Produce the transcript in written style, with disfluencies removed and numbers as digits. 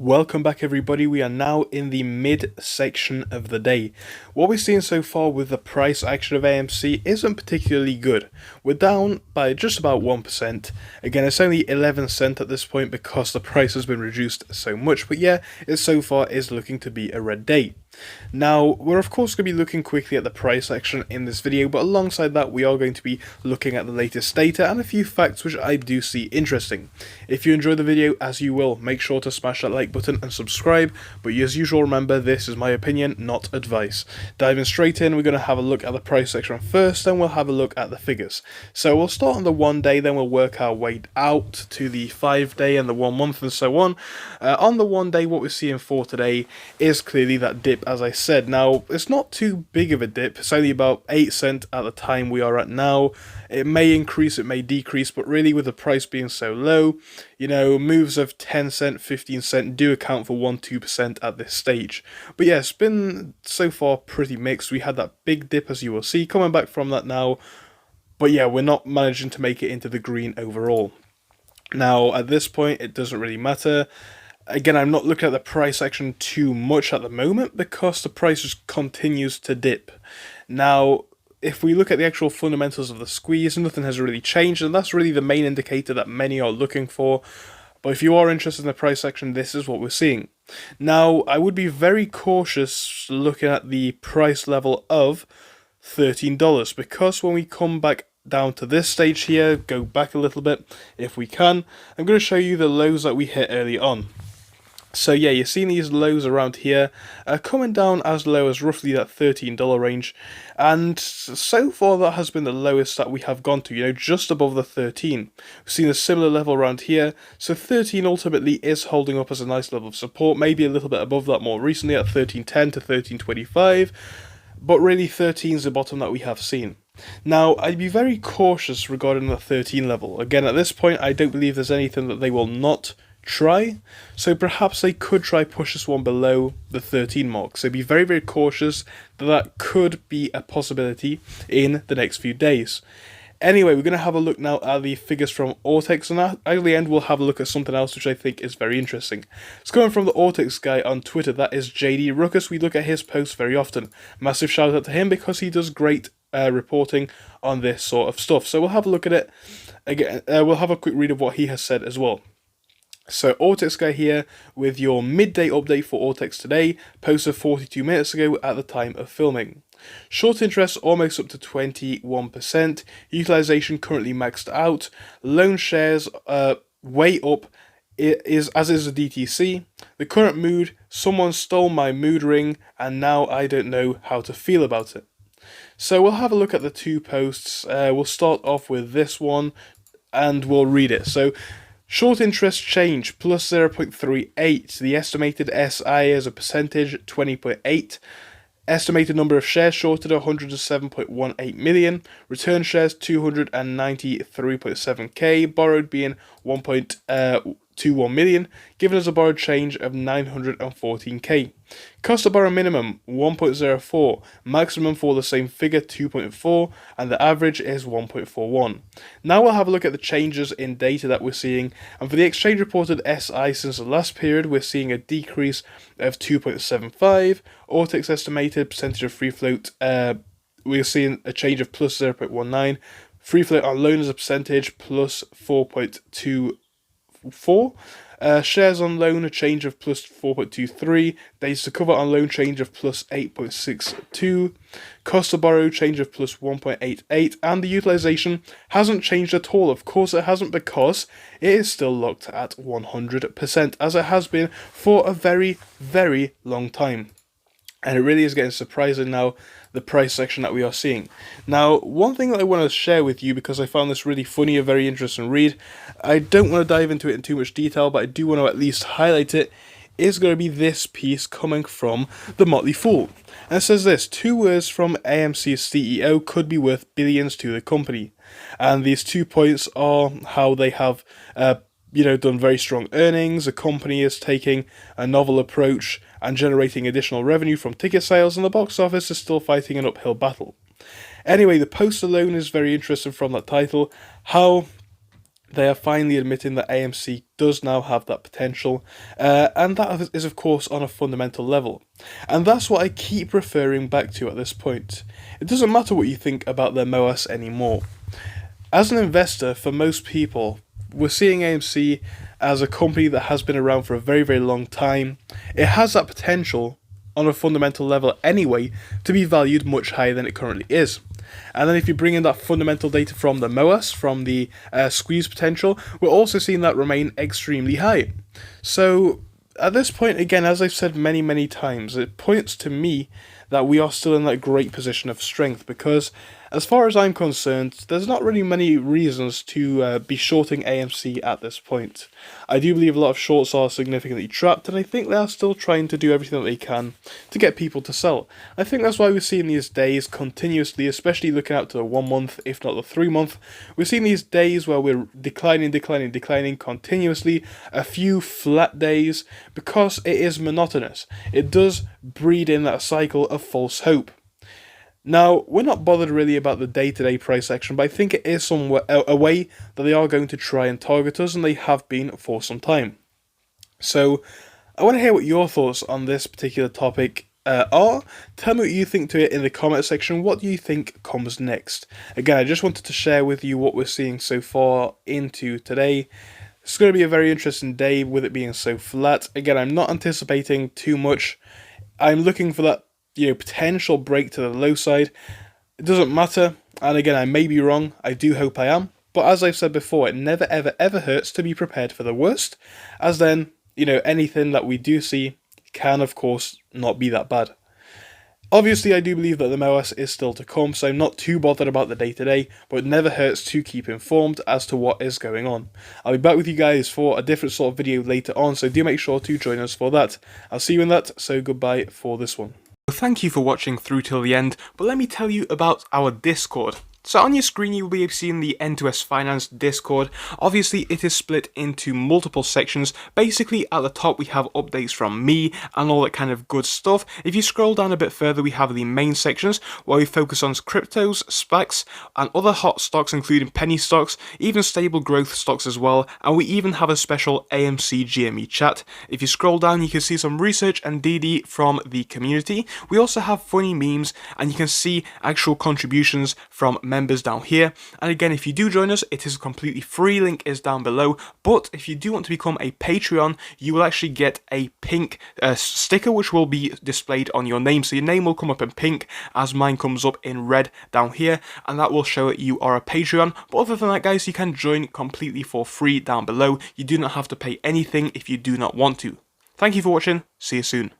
Welcome back everybody, we are now in the mid section of the day. What we're seeing so far with the price action of AMC isn't particularly good. We're down by just about 1%. Again, it's only 11 cents at this point because the price has been reduced so much, but yeah, it so far is looking to be a red day. Now, we're of course going to be looking quickly at the price action in this video, but alongside that we are going to be looking at the latest data and a few facts which I do see interesting. If you enjoyed the video, as you will, make sure to smash that like button and subscribe, but as usual remember this is my opinion, not advice. Diving straight in, we're going to have a look at the price action first, then we'll have a look at the figures. So we'll start on the 1 day, then we'll work our way out to the 5 day and the 1 month and so on. On the 1 day, what we're seeing for today is clearly that dip, as I said. Now, it's not too big of a dip, it's only about 8 cents at the time we are at now. It may increase, it may decrease, but really with the price being so low, you know, moves of 10 cent, 15 cent do account for 1-2% at this stage. But yeah, it's been so far pretty mixed. We had that big dip, as you will see, coming back from that now, but yeah, we're not managing to make it into the green overall. Now, at this point, it doesn't really matter. Again, I'm not looking at the price action too much at the moment because the price just continues to dip. Now, if we look at the actual fundamentals of the squeeze, nothing has really changed, and that's really the main indicator that many are looking for. But if you are interested in the price action, this is what we're seeing. Now, I would be very cautious looking at the price level of $13 because when we come back down to this stage here, go back a little bit if we can, I'm going to show you the lows that we hit early on. So yeah, you're seeing these lows around here, coming down as low as roughly that $13 range, and so far that has been the lowest that we have gone to, you know, just above the 13. We've seen a similar level around here, so 13 ultimately is holding up as a nice level of support, maybe a little bit above that more recently at 13.10 to 13.25, but really 13 is the bottom that we have seen. Now, I'd be very cautious regarding the 13 level. Again, at this point, I don't believe there's anything that they will not try, so perhaps they could try push this one below the 13 mark, so be very, very cautious that could be a possibility in the next few days. Anyway, we're going to have a look now at the figures from Ortex, and at the end we'll have a look at something else which I think is very interesting. It's coming from the Ortex guy on Twitter, that is JD Ruckus. We look at his posts very often. Massive shout out to him because he does great reporting on this sort of stuff, so we'll have a look at it again. We'll have a quick read of what he has said as well. So Ortex guy here with your midday update for Ortex today, posted 42 minutes ago at the time of filming. Short interest almost up to 21%, utilization currently maxed out, loan shares way up, as is the DTC. The current mood, someone stole my mood ring and now I don't know how to feel about it. So we'll have a look at the two posts. We'll start off with this one and we'll read it. So short interest change plus 0.38, the estimated SI as a percentage 20.8, estimated number of shares shorted 107.18 million, return shares 293.7k, borrowed being 1.21 million, giving us a borrowed change of 914k. Cost to borrow minimum 1.04, maximum for the same figure 2.4, and the average is 1.41. Now we'll have a look at the changes in data that we're seeing, and for the exchange reported SI since the last period, we're seeing a decrease of 2.75. Ortex estimated percentage of free float, we're seeing a change of plus 0.19. Free float on loan as a percentage plus 4.24. Shares on loan, a change of plus 4.23, days to cover on loan, change of plus 8.62, cost to borrow, change of plus 1.88, and the utilization hasn't changed at all. Of course it hasn't, because it is still locked at 100%, as it has been for a very, very long time. And it really is getting surprising now, the price section that we are seeing. Now, one thing that I want to share with you, because I found this really funny, a very interesting read, I don't want to dive into it in too much detail, but I do want to at least highlight it, is going to be this piece coming from The Motley Fool. And it says this: 2 words from AMC's CEO could be worth billions to the company. And these 2 points are how they have done very strong earnings, the company is taking a novel approach and generating additional revenue from ticket sales, and the box office is still fighting an uphill battle. Anyway, the post alone is very interesting from that title, how They are finally admitting that AMC does now have that potential, and that is of course on a fundamental level. And that's what I keep referring back to at this point. It doesn't matter what you think about their MOAS anymore. As an investor, for most people, we're seeing AMC as a company that has been around for a very, very long time. It has that potential on a fundamental level anyway to be valued much higher than it currently is. And then if you bring in that fundamental data from the MOAS, from the squeeze potential, we're also seeing that remain extremely high. So at this point, again, as I've said many, many times, it points to me that we are still in that great position of strength, because as far as I'm concerned, there's not really many reasons to be shorting AMC at this point. I do believe a lot of shorts are significantly trapped, and I think they are still trying to do everything that they can to get people to sell. I think that's why we're seeing these days continuously, especially looking out to the 1 month, if not the 3 month. We're seeing these days where we're declining continuously, a few flat days, because it is monotonous. It does breed in that cycle of false hope. Now, we're not bothered really about the day-to-day price action, but I think it is somewhere a way that they are going to try and target us, and they have been for some time. So, I want to hear what your thoughts on this particular topic are. Tell me what you think to it in the comment section. What do you think comes next? Again, I just wanted to share with you what we're seeing so far into today. It's going to be a very interesting day with it being so flat. Again, I'm not anticipating too much. I'm looking for that potential break to the low side. It doesn't matter, and again, I may be wrong, I do hope I am, but as I've said before, it never ever hurts to be prepared for the worst, as then, anything that we do see can of course not be that bad. Obviously, I do believe that the MOAS is still to come, so I'm not too bothered about the day-to-day, but it never hurts to keep informed as to what is going on. I'll be back with you guys for a different sort of video later on, so do make sure to join us for that. I'll see you in that, so goodbye for this one. Thank you for watching through till the end, but let me tell you about our Discord. So on your screen you will be seeing the N2S Finance Discord. Obviously it is split into multiple sections. Basically at the top we have updates from me and all that kind of good stuff. If you scroll down a bit further we have the main sections where we focus on cryptos, SPACs and other hot stocks including penny stocks, even stable growth stocks as well, and we even have a special AMC GME chat. If you scroll down you can see some research and DD from the community. We also have funny memes and you can see actual contributions from members down here. And again, if you do join us, it is completely free, link is down below. But if you do want to become a Patreon, you will actually get a pink sticker which will be displayed on your name. So your name will come up in pink as mine comes up in red down here, and that will show that you are a Patreon. But other than that guys, you can join completely for free down below. You do not have to pay anything if you do not want to. Thank you for watching, see you soon.